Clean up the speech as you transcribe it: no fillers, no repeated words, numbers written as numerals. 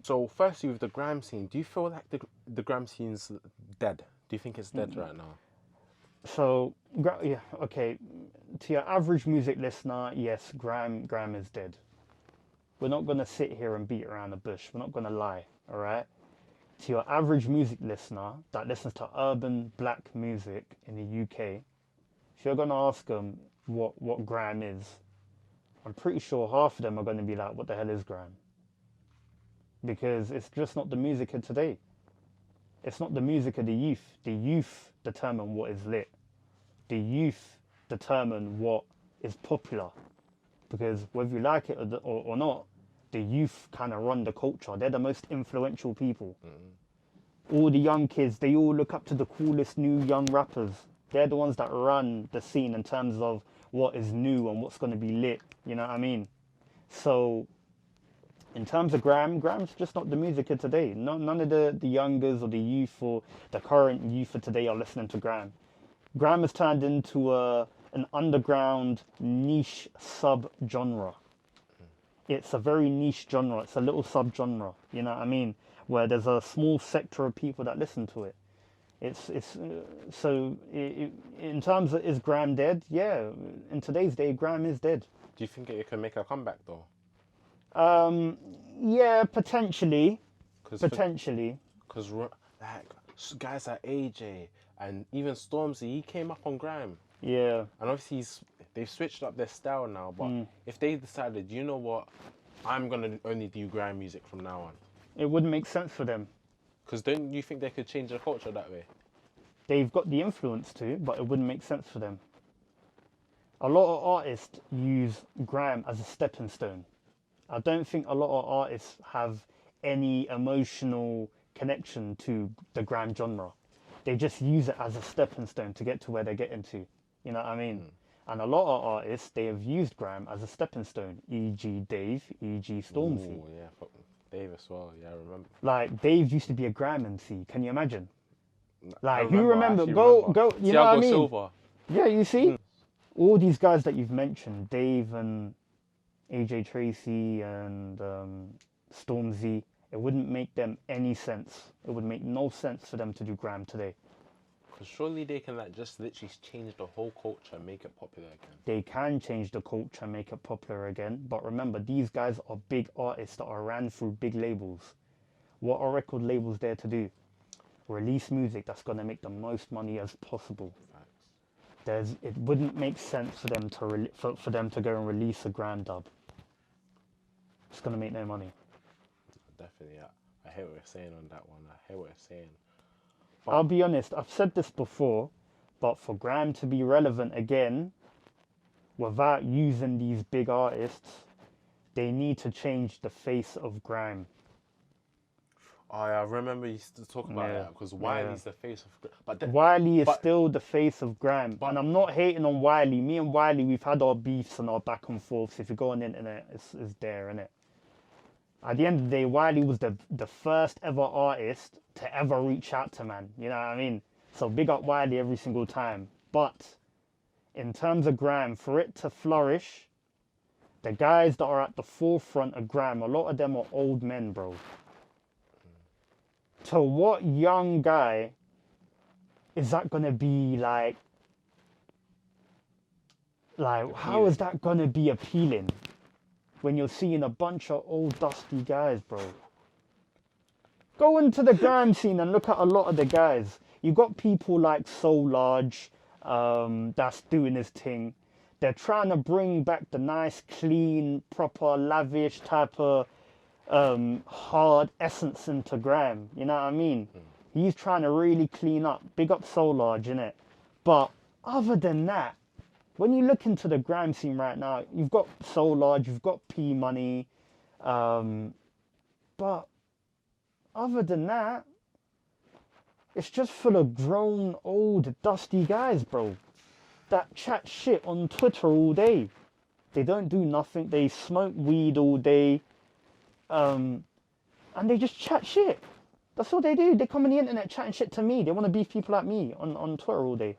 So firstly, with the grime scene, do you feel like the grime scene's dead? Do you think it's dead right now? So, yeah, okay. To your average music listener, yes, grime is dead. We're not gonna sit here and beat around the bush. We're not gonna lie, all right? To your average music listener that listens to urban black music in the UK, if you're gonna ask them what grime is, I'm pretty sure half of them are gonna be like, "What the hell is grime?" Because it's just not the music of today. It's not the music of the youth. The youth determine what is lit. The youth determine what is popular. Because whether you like it or not, the youth kind of run the culture. They're the most influential people. All the young kids, they all look up to the coolest new young rappers. They're the ones that run the scene in terms of what is new and what's going to be lit. You know what I mean? So, in terms of Graham's just not the music of today. None of the youngers or the youth or the current youth of today are listening to Graham. Graham has turned into an underground niche sub-genre. It's a very niche genre. It's a little sub-genre, you know what I mean? Where there's a small sector of people that listen to it. In terms of is Graham dead? Yeah, in today's day, Graham is dead. Do you think it can make a comeback though? Yeah, potentially. Because like guys like AJ and even Stormzy, he came up on grime. Yeah. And obviously they've switched up their style now. But if they decided, you know what, I'm gonna only do grime music from now on, it wouldn't make sense for them. Because don't you think they could change their culture that way? They've got the influence to, but it wouldn't make sense for them. A lot of artists use grime as a stepping stone. I don't think a lot of artists have any emotional connection to the grime genre. They just use it as a stepping stone to get to where they're getting to. You know what I mean? And a lot of artists, they have used grime as a stepping stone, e.g. Dave, e.g. Stormzy. Ooh, yeah, Dave as well, yeah, I remember. Like, Dave used to be a grime MC, can you imagine? Like, you remember, you know what I mean? Silva. Yeah, you see? All these guys that you've mentioned, Dave and AJ Tracey and Stormzy, it wouldn't make them any sense. It would make no sense for them to do grime today. Because surely they can like just literally change the whole culture and make it popular again. They can change the culture and make it popular again. But remember, these guys are big artists that are ran through big labels. What are record labels there to do? Release music that's going to make the most money as possible. It wouldn't make sense for them to for them to go and release a grand dub. It's going to make no money. Definitely, I hear what you're saying on that one. I hear what you're saying. But I'll be honest, I've said this before, but for grime to be relevant again, without using these big artists, they need to change the face of grime. Oh, yeah, I remember you used to talk about that because Wiley's the face of grime. Wiley is still the face of grime. And I'm not hating on Wiley. Me and Wiley, we've had our beefs and our back and forths. If you go on the internet, it's there, innit? At the end of the day, Wiley was the first ever artist to ever reach out to man. You know what I mean? So big up Wiley every single time. But in terms of grime, for it to flourish, the guys that are at the forefront of grime, a lot of them are old men, bro. So what young guy is that going to be like how is that going to be appealing when you're seeing a bunch of old dusty guys, bro? Go into the grime scene and look at a lot of the guys. You got people like So Large that's doing his thing. They're trying to bring back the nice, clean, proper, lavish type of hard essence into grime, you know what I mean? He's trying to really clean up. Big up So Large, innit? But other than that, when you look into the grime scene right now, you've got So Large, you've got P Money, but other than that, it's just full of grown, old, dusty guys, bro, that chat shit on Twitter all day. They don't do nothing. They smoke weed all day. And they just chat shit. That's all they do. They come on the internet chatting shit to me. They want to beef people like me on Twitter all day.